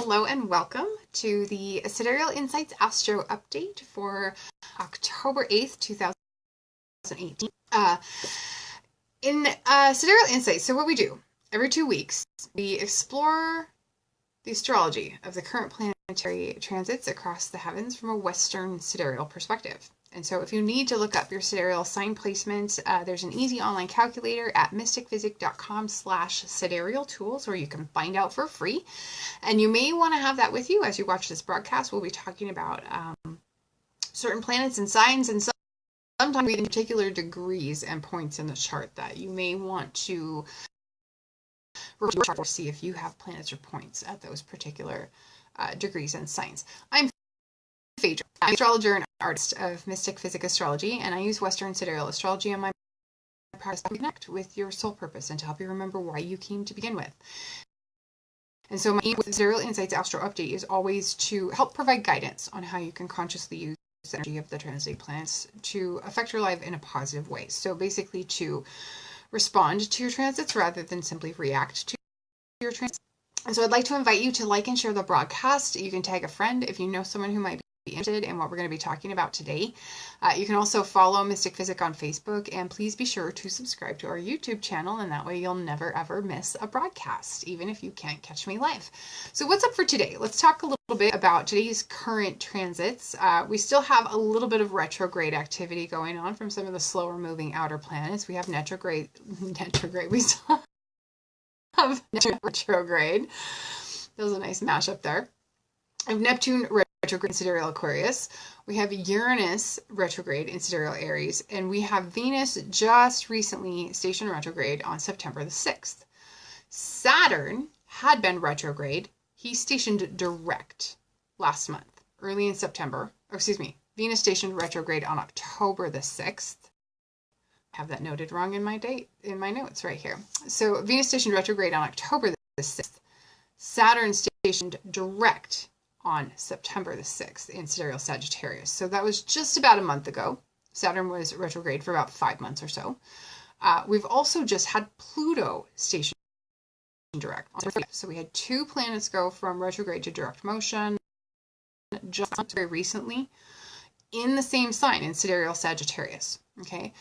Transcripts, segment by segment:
Hello and welcome to the Sidereal Insights Astro Update for October 8th, 2018. In Sidereal Insights, so what we do, every 2 weeks, we explore the astrology of the current planetary transits across the heavens from a Western sidereal perspective. And so if you need to look up your sidereal sign placement, there's an easy online calculator at mysticphysick.com/sidereal tools where you can find out for free. And you may want to have that with you as you watch this broadcast. We'll be talking about certain planets and signs and sometimes in particular degrees and points in the chart that you may want to see if you have planets or points at those particular degrees and signs. I'm 𝗏𝗲𝗲. I'm an astrologer and artist of Mystic Physick Astrology, and I use Western sidereal astrology in my practice to connect with your soul purpose and to help you remember why you came to begin with. And so my aim with the Sidereal Insights Astro Update is always to help provide guidance on how you can consciously use the energy of the transiting planets to affect your life in a positive way. So basically to respond to your transits rather than simply react to your transits. And so I'd like to invite you to like and share the broadcast. You can tag a friend if you know someone who might be interested in what we're going to be talking about today. You can also follow Mystic Physick on Facebook, and please be sure to subscribe to our YouTube channel, and that way you'll never ever miss a broadcast, even if you can't catch me live. So what's up for today? Let's talk a little bit about today's current transits. We still have a little bit of retrograde activity going on from some of the slower moving outer planets. We have we still have retrograde. That was a nice mashup there. I have Neptune retrograde in sidereal Aquarius. We have Uranus retrograde in sidereal Aries, and we have Venus just recently stationed retrograde on September the 6th. Saturn had been retrograde. He stationed direct last month, early in September. Venus stationed retrograde on October the 6th. I have that noted wrong in my notes right here. So Venus stationed retrograde on October the 6th. Saturn stationed direct on September the 6th in sidereal Sagittarius. So that was just about a month ago. Saturn was retrograde for about 5 months or so. We've also just had Pluto stationed direct. So we had 2 planets go from retrograde to direct motion just very recently in the same sign in sidereal Sagittarius. Okay,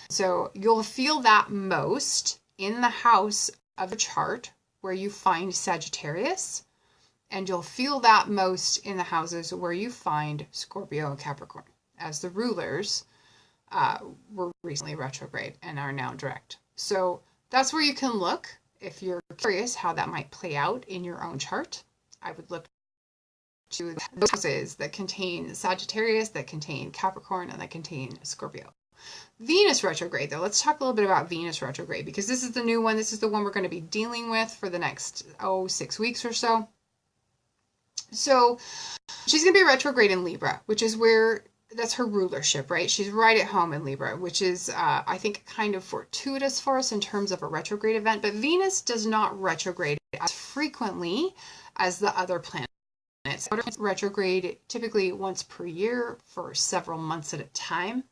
so you'll feel that most in the house of a chart where you find Sagittarius, and you'll feel that most in the houses where you find Scorpio and Capricorn, as the rulers were recently retrograde and are now direct. So that's where you can look if you're curious how that might play out in your own chart. I would look to those houses that contain Sagittarius, that contain Capricorn, and that contain Scorpio. Venus retrograde, though, let's talk a little bit about Venus retrograde, because this is the new one. This is the one we're going to be dealing with for the next 6 weeks or so. So she's going to be retrograde in Libra, which is that's her rulership, right? She's right at home in Libra, which is, I think, kind of fortuitous for us in terms of a retrograde event. But Venus does not retrograde as frequently as the other planets. Retrograde typically once per year for several months at a time.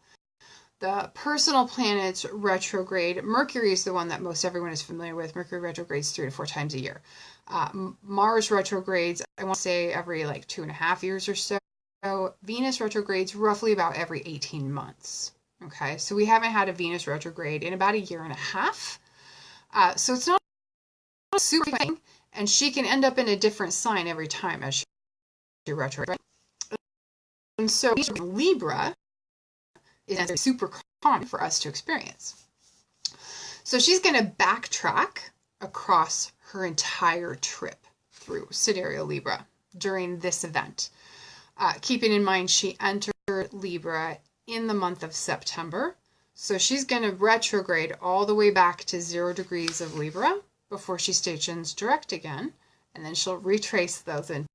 The personal planets retrograde. Mercury is the one that most everyone is familiar with. Mercury retrogrades 3 to 4 times a year. Mars retrogrades, I want to say every 2.5 years or so. Venus retrogrades roughly about every 18 months. Okay, so we haven't had a Venus retrograde in about 1.5 years. So it's not a super thing, and she can end up in a different sign every time as she retrogrades. And so Libra is super common for us to experience. So she's going to backtrack across her entire trip through sidereal Libra during this event. Keeping in mind she entered Libra in the month of September. So she's going to retrograde all the way back to 0 degrees of Libra before she stations direct again. And then she'll retrace those in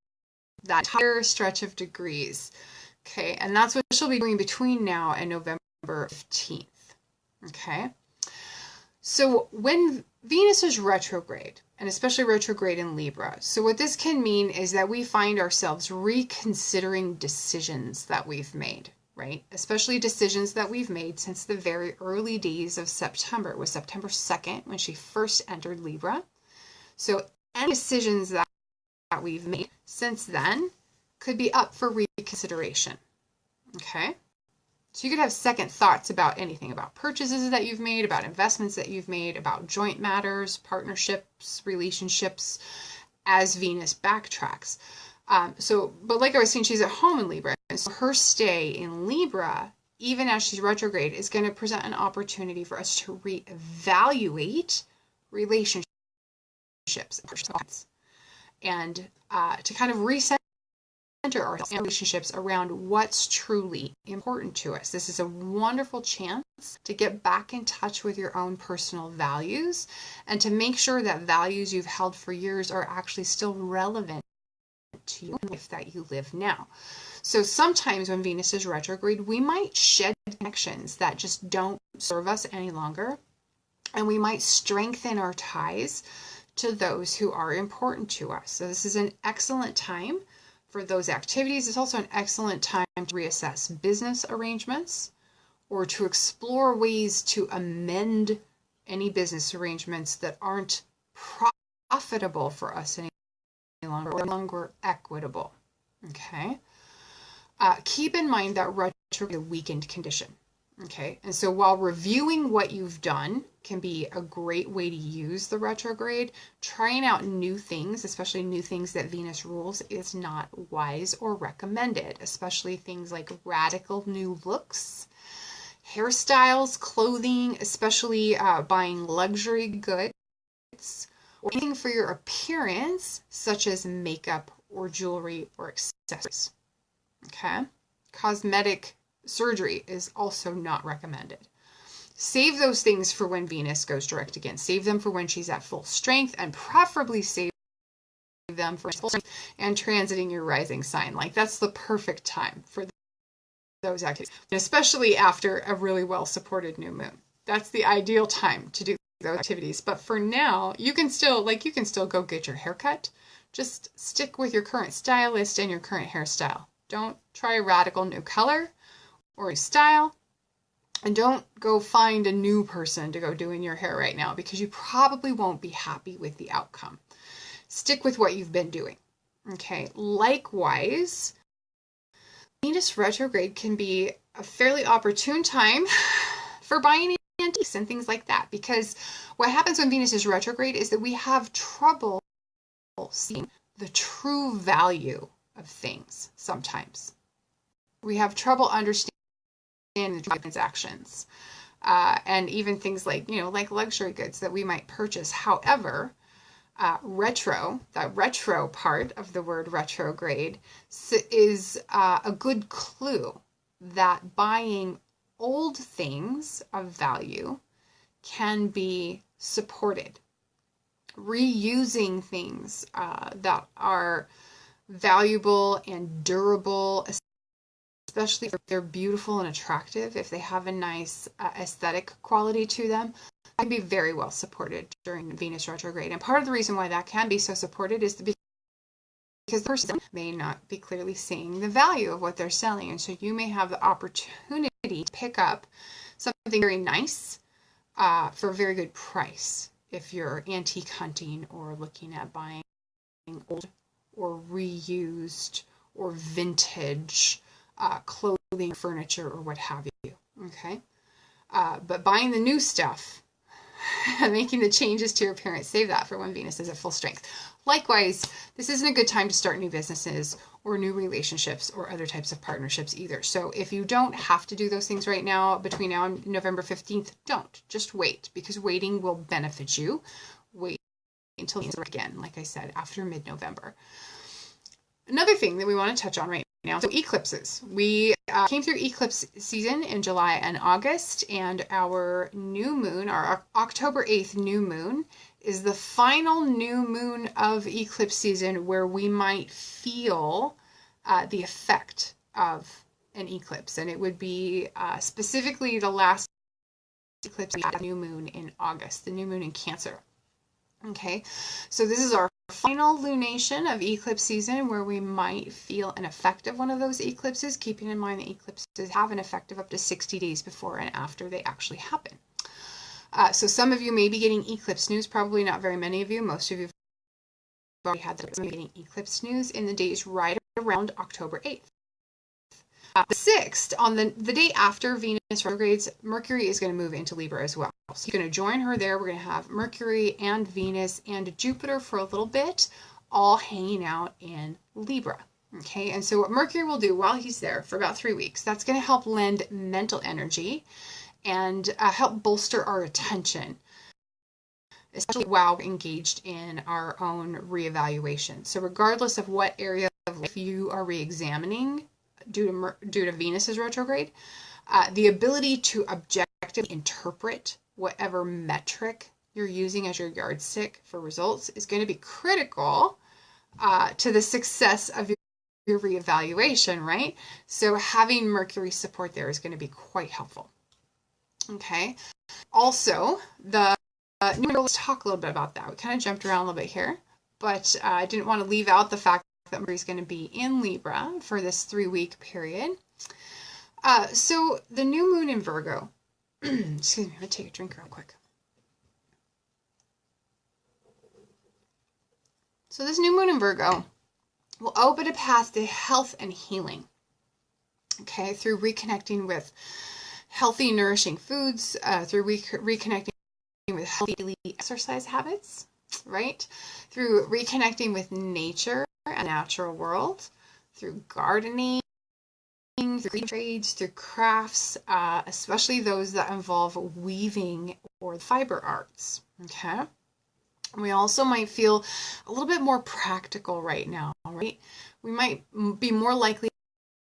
that entire stretch of degrees. Okay, and that's what she'll be doing between now and November 15th. Okay, so when Venus is retrograde, and especially retrograde in Libra, so what this can mean is that we find ourselves reconsidering decisions that we've made, right? Especially decisions that we've made since the very early days of September. It was September 2nd when she first entered Libra. So any decisions that we've made since then could be up for reconsideration. Okay? So you could have second thoughts about anything, about purchases that you've made, about investments that you've made, about joint matters, partnerships, relationships, as Venus backtracks. But like I was saying, she's at home in Libra. And so her stay in Libra, even as she's retrograde, is going to present an opportunity for us to reevaluate relationships and to kind of recenter our relationships around what's truly important to us. This is a wonderful chance to get back in touch with your own personal values and to make sure that values you've held for years are actually still relevant to you in the life that you live now. So sometimes when Venus is retrograde, we might shed connections that just don't serve us any longer, and we might strengthen our ties to those who are important to us. So this is an excellent time for those activities. It's also an excellent time to reassess business arrangements or to explore ways to amend any business arrangements that aren't profitable for us any longer or no longer equitable. Okay. Keep in mind that retrograde is a weakened condition. Okay, and so while reviewing what you've done can be a great way to use the retrograde, trying out new things, especially new things that Venus rules, is not wise or recommended, especially things like radical new looks, hairstyles, clothing, especially buying luxury goods, or anything for your appearance, such as makeup or jewelry or accessories. Okay, cosmetic surgery is also not recommended. Save those things for when Venus goes direct again. Save them for when she's at full strength, and preferably save them for full strength and transiting your rising sign. Like, that's the perfect time for those activities, especially after a really well supported new moon. That's the ideal time to do those activities. But for now, you can still go get your haircut. Just stick with your current stylist and your current hairstyle. Don't try a radical new color or a style, and don't go find a new person to go doing your hair right now, because you probably won't be happy with the outcome. Stick with what you've been doing. Okay, likewise, Venus retrograde can be a fairly opportune time for buying antiques and things like that, because what happens when Venus is retrograde is that we have trouble seeing the true value of things sometimes. We have trouble understanding the transactions, and even things like, like luxury goods that we might purchase. However, that retro part of the word retrograde is a good clue that buying old things of value can be supported. Reusing things that are valuable and durable, especially if they're beautiful and attractive, if they have a nice aesthetic quality to them, can be very well supported during Venus retrograde. And part of the reason why that can be so supported is because the person may not be clearly seeing the value of what they're selling. And so you may have the opportunity to pick up something very nice for a very good price if you're antique hunting or looking at buying old or reused or vintage clothing, furniture, or what have you. Okay, but buying the new stuff, making the changes to your appearance, save that for when Venus is at full strength. Likewise, this isn't a good time to start new businesses or new relationships or other types of partnerships either. So if you don't have to do those things right now, between now and November 15th, don't. Just wait, because waiting will benefit you. Wait until again, like I said, after mid-November. Another thing that we want to touch on right now, so eclipses. We came through eclipse season in July and August, and our new moon, our October 8th new moon, is the final new moon of eclipse season where we might feel the effect of an eclipse. And it would be specifically the last eclipse, the new moon in August, the new moon in Cancer. Okay, so this is our final lunation of eclipse season where we might feel an effect of one of those eclipses, keeping in mind that eclipses have an effect of up to 60 days before and after they actually happen. So some of you may be getting eclipse news, probably not very many of you. Most of you already had the getting eclipse news in the days right around October 8th. The 6th, on the day after Venus retrogrades, Mercury is going to move into Libra as well. So you're going to join her there. We're going to have Mercury and Venus and Jupiter for a little bit, all hanging out in Libra. Okay, and so what Mercury will do while he's there for about 3 weeks, that's going to help lend mental energy and help bolster our attention, especially while we're engaged in our own reevaluation. So regardless of what area of life you are reexamining due to Venus's retrograde, the ability to objectively interpret whatever metric you're using as your yardstick for results is going to be critical to the success of your reevaluation, right? So having Mercury support there is going to be quite helpful. Okay. Also, let's talk a little bit about that. We kind of jumped around a little bit here, but I didn't want to leave out the fact that Mercury is going to be in Libra for this 3-week period. So the new moon in Virgo, excuse me, I'm going to take a drink real quick. So this new moon in Virgo will open a path to health and healing, okay, through reconnecting with healthy, nourishing foods, through reconnecting with healthy daily exercise habits, right? Through reconnecting with nature and natural world, through gardening, through trades, through crafts, especially those that involve weaving or fiber arts, okay? We also might feel a little bit more practical right now, right? We might be more likely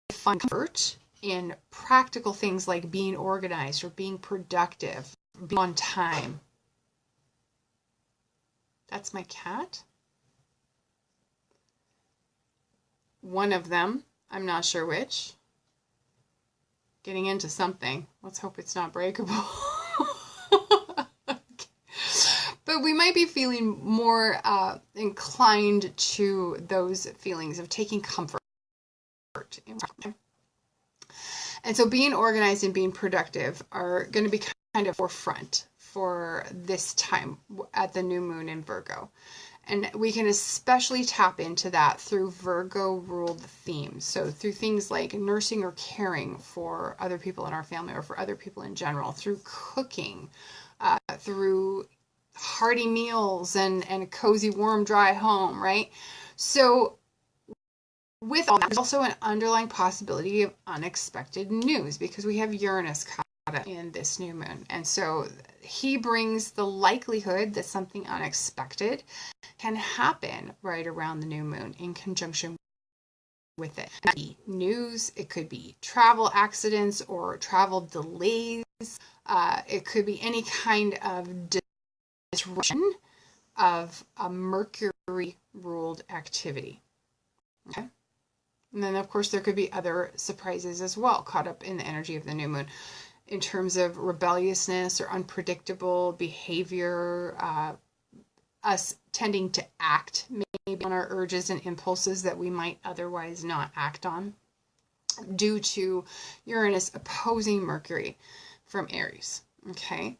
to find comfort in practical things like being organized or being productive, being on time. That's my cat. One of them, I'm not sure which, getting into something. Let's hope it's not breakable. Okay. But we might be feeling more inclined to those feelings of taking comfort. And so being organized and being productive are going to be kind of forefront for this time at the new moon in Virgo. And we can especially tap into that through Virgo-ruled themes. So through things like nursing or caring for other people in our family or for other people in general, through cooking, through hearty meals and a cozy, warm, dry home, right? So with all that, there's also an underlying possibility of unexpected news because we have Uranus caught up in this new moon. And so he brings the likelihood that something unexpected can happen right around the new moon in conjunction with it. It could be news, it could be travel accidents or travel delays. It could be any kind of disruption of a Mercury-ruled activity. Okay? And then, of course, there could be other surprises as well caught up in the energy of the new moon in terms of rebelliousness or unpredictable behavior, us tending to act maybe on our urges and impulses that we might otherwise not act on due to Uranus opposing Mercury from Aries. Okay?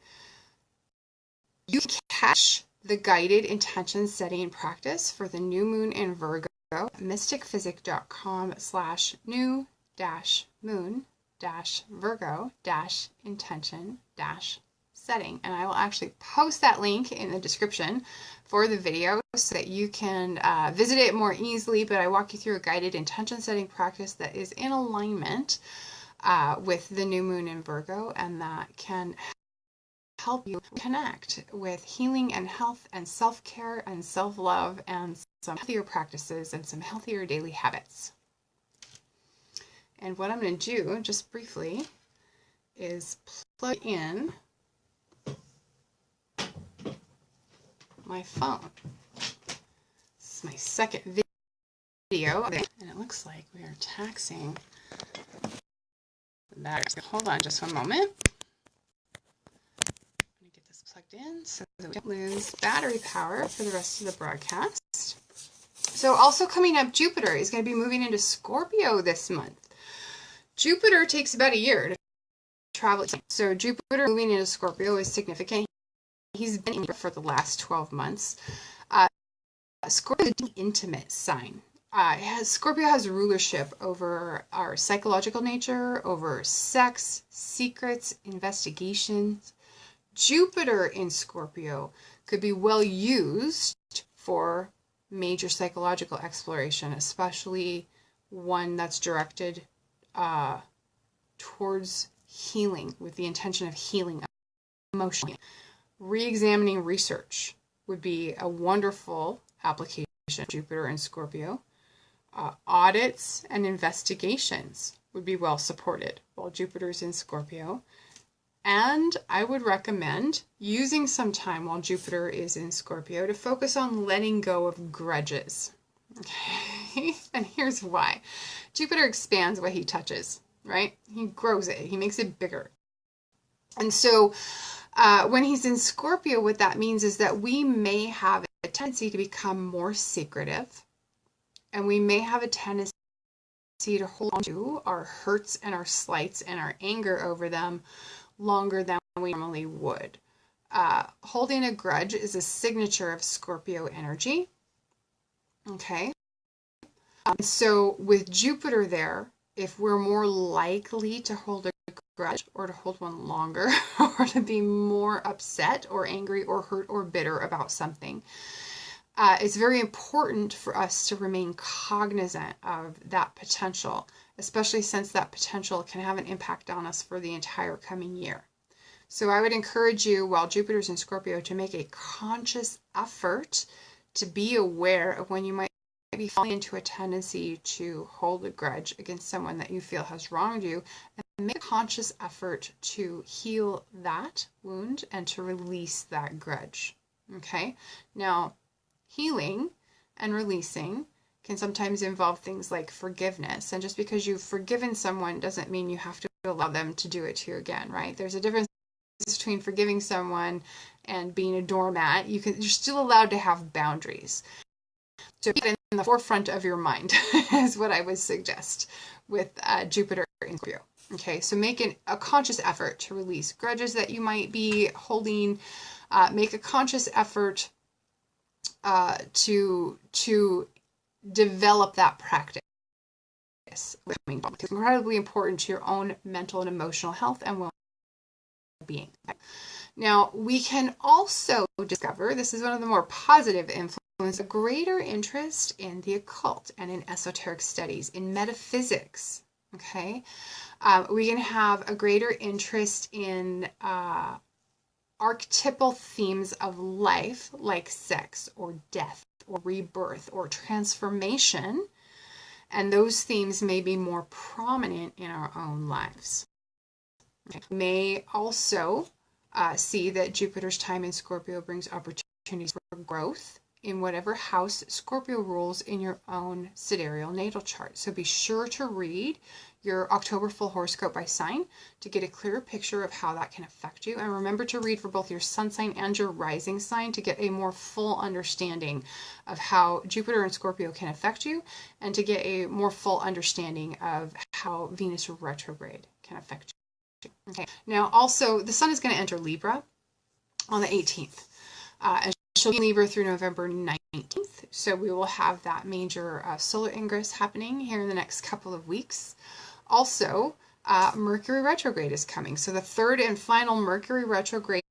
You can catch the guided intention setting practice for the new moon in Virgo at mysticphysick.com/new-moon-virgo-intention-setting. And I will actually post that link in the description for the video so that you can visit it more easily. But I walk you through a guided intention setting practice that is in alignment with the new moon in Virgo, and that can help you connect with healing and health and self-care and self-love and some healthier practices and some healthier daily habits. And what I'm going to do, just briefly, is plug in my phone. This is my second video, and it looks like we are taxing the batteries. Hold on just one moment. Plugged in so that we don't lose battery power for the rest of the broadcast. So also coming up, Jupiter is going to be moving into Scorpio this month. Jupiter takes about a year to travel. So Jupiter moving into Scorpio is significant. He's been in for the last 12 months. Scorpio is an intimate sign. Scorpio has rulership over our psychological nature, over sex, secrets, investigations. Jupiter in Scorpio could be well used for major psychological exploration, especially one that's directed towards healing, with the intention of healing emotionally. Re-examining research would be a wonderful application of Jupiter in Scorpio. Audits and investigations would be well supported while Jupiter's in Scorpio. And I would recommend using some time while Jupiter is in Scorpio to focus on letting go of grudges. Okay, and here's why. Jupiter expands what he touches, right? He grows it, he makes it bigger. And so when he's in Scorpio, what that means is that we may have a tendency to become more secretive, and we may have a tendency to hold on to our hurts and our slights and our anger over them longer than we normally would. Holding a grudge is a signature of Scorpio energy. Okay. So with Jupiter there, if we're more likely to hold a grudge or to hold one longer or to be more upset or angry or hurt or bitter about something, it's very important for us to remain cognizant of that potential, especially since that potential can have an impact on us for the entire coming year. So I would encourage you, while Jupiter's in Scorpio, to make a conscious effort to be aware of when you might be falling into a tendency to hold a grudge against someone that you feel has wronged you, and make a conscious effort to heal that wound and to release that grudge. Okay? Now, healing and releasing can sometimes involve things like forgiveness. And just because you've forgiven someone doesn't mean you have to allow them to do it to you again, right? There's a difference between forgiving someone and being a doormat. You're still allowed to have boundaries. So keep it in the forefront of your mind is what I would suggest with Jupiter in Scorpio. Okay, so make a conscious effort to release grudges that you might be holding. Make a conscious effort to develop that practice. It's incredibly important to your own mental and emotional health and well-being. Now, we can also discover, this is one of the more positive influences, a greater interest in the occult and in esoteric studies, in metaphysics. Okay, we can have a greater interest in archetypal themes of life, like sex or death or rebirth or transformation, and those themes may be more prominent in our own lives. We may also see that Jupiter's time in Scorpio brings opportunities for growth in whatever house Scorpio rules in your own sidereal natal chart. So be sure to read your October full horoscope by sign to get a clearer picture of how that can affect you. And remember to read for both your sun sign and your rising sign to get a more full understanding of how Jupiter and Scorpio can affect you, and to get a more full understanding of how Venus retrograde can affect you. Okay. Now, also, the sun is going to enter Libra on the 18th. And she'll be in Libra through November 19th. So we will have that major solar ingress happening here in the next couple of weeks. Also, Mercury retrograde is coming. So the third and final Mercury retrograde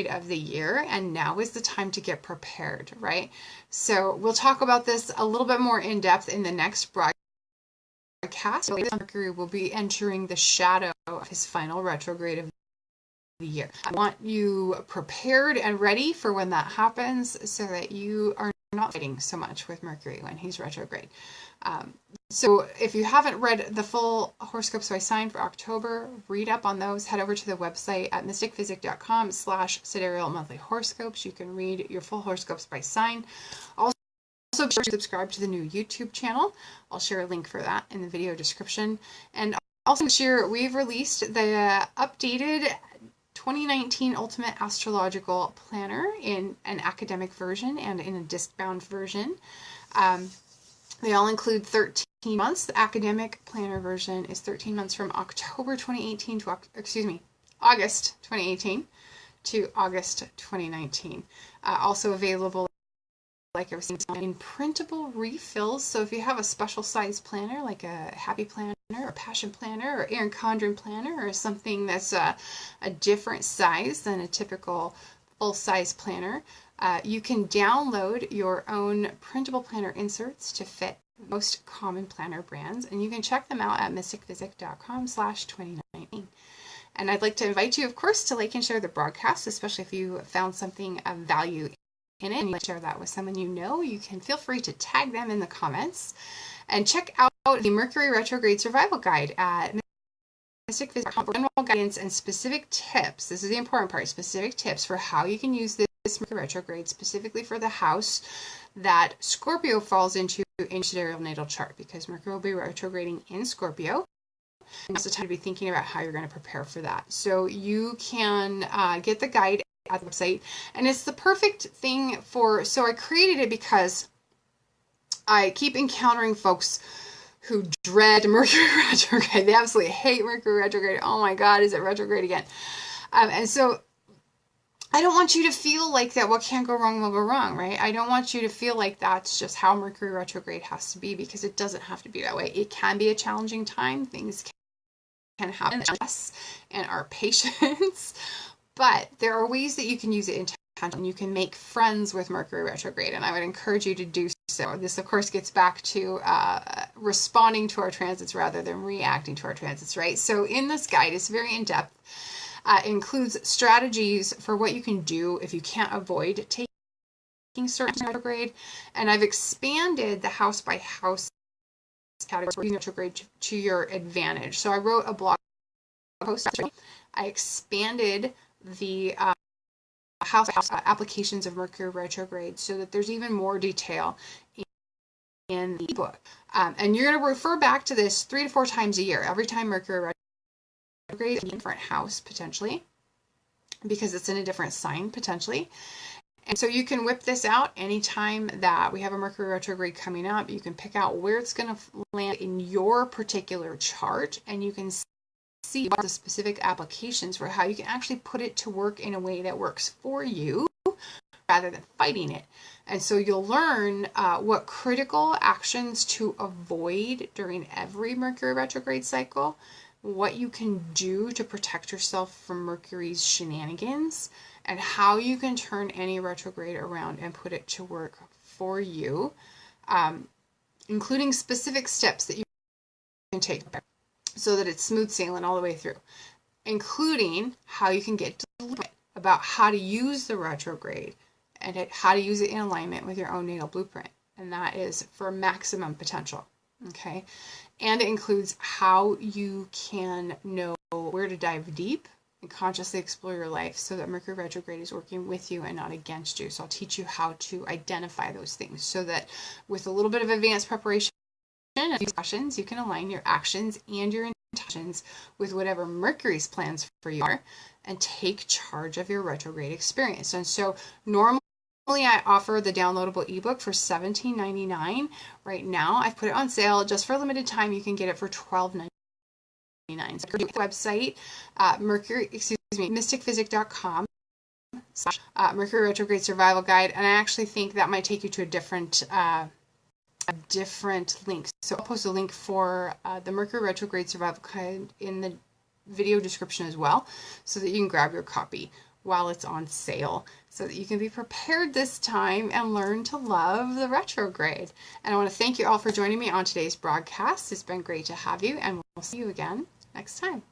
of the year, and now is the time to get prepared, right? So we'll talk about this a little bit more in depth in the next broadcast. Mercury will be entering the shadow of his final retrograde of the year. I want you prepared and ready for when that happens so that you are not fighting so much with Mercury when he's retrograde. So if you haven't read the full horoscopes by sign for October, read up on those. Head over to the website at mystickphysick.com/sidereal monthly horoscopes. You can read your full horoscopes by sign. Also, be sure to subscribe to the new YouTube channel. I'll share a link for that in the video description. And also this year, we've released the updated 2019 Ultimate Astrological Planner in an academic version and in a disc-bound version. They all include 13 months. The academic planner version is 13 months from October 2018 to, August 2018 to August 2019. Also available like I was saying, in printable refills. So if you have a special size planner, like a Happy Planner or Passion Planner or 𝗏𝘀𝘀𝗀 Planner, or something that's a different size than a typical full-size planner, you can download your own printable planner inserts to fit most common planner brands, and you can check them out at mysticphysick.com/2019. And I'd like to invite you, of course, to like and share the broadcast, especially if you found something of value in it and you share that with someone you know. You can feel free to tag them in the comments, and check out the Mercury Retrograde Survival Guide at Mystick Physick for general guidance and specific tips. This is the important part, specific tips for how you can use this Mercury retrograde specifically for the house that Scorpio falls into in your sidereal natal chart, because Mercury will be retrograding in Scorpio. And it's the time to be thinking about how you're going to prepare for that. So you can get the guide at the website, and it's the perfect thing for, so I created it because I keep encountering folks who dread Mercury retrograde. They absolutely hate Mercury retrograde. Oh my God, is it retrograde again? And so I don't want you to feel like that what can't go wrong will go wrong, right? I don't want you to feel like that's just how Mercury retrograde has to be, because it doesn't have to be that way. It can be a challenging time. Things can happen to us and our patience, but there are ways that you can use it intentionally. You can make friends with Mercury retrograde, and I would encourage you to do so. This, of course, gets back to responding to our transits rather than reacting to our transits, right? So in this guide, it's very in-depth. It includes strategies for what you can do if you can't avoid taking certain retrograde, and I've expanded the house by house categories using retrograde to your advantage. So I wrote a blog post. I expanded the house applications of Mercury retrograde so that there's even more detail in the ebook. And you're going to refer back to this 3 to 4 times a year. Every time Mercury retrograde in a different house, potentially, because it's in a different sign, potentially. And so you can whip this out anytime that we have a Mercury retrograde coming up. You can pick out where it's going to land in your particular chart, and you can see the specific applications for how you can actually put it to work in a way that works for you rather than fighting it. And so you'll learn what critical actions to avoid during every Mercury retrograde cycle, what you can do to protect yourself from Mercury's shenanigans, and how you can turn any retrograde around and put it to work for you, including specific steps that you can take so that it's smooth sailing all the way through, including how you can get deliberate about how to use the retrograde and how to use it in alignment with your own natal blueprint. And that is for maximum potential. Okay. And it includes how you can know where to dive deep and consciously explore your life so that Mercury retrograde is working with you and not against you. So I'll teach you how to identify those things so that with a little bit of advanced preparation and discussions, you can align your actions and your intentions with whatever Mercury's plans for you are and take charge of your retrograde experience. And so normally I offer the downloadable ebook for $17.99. Right now, I've put it on sale just for a limited time. You can get it for $12.99. So go to the website, mysticphysick.com / Mercury Retrograde Survival Guide, and I actually think that might take you to a different link. So I'll post a link for the Mercury Retrograde Survival Guide in the video description as well, so that you can grab your copy while it's on sale, so that you can be prepared this time and learn to love the retrograde. And I want to thank you all for joining me on today's broadcast. It's been great to have you, and we'll see you again next time.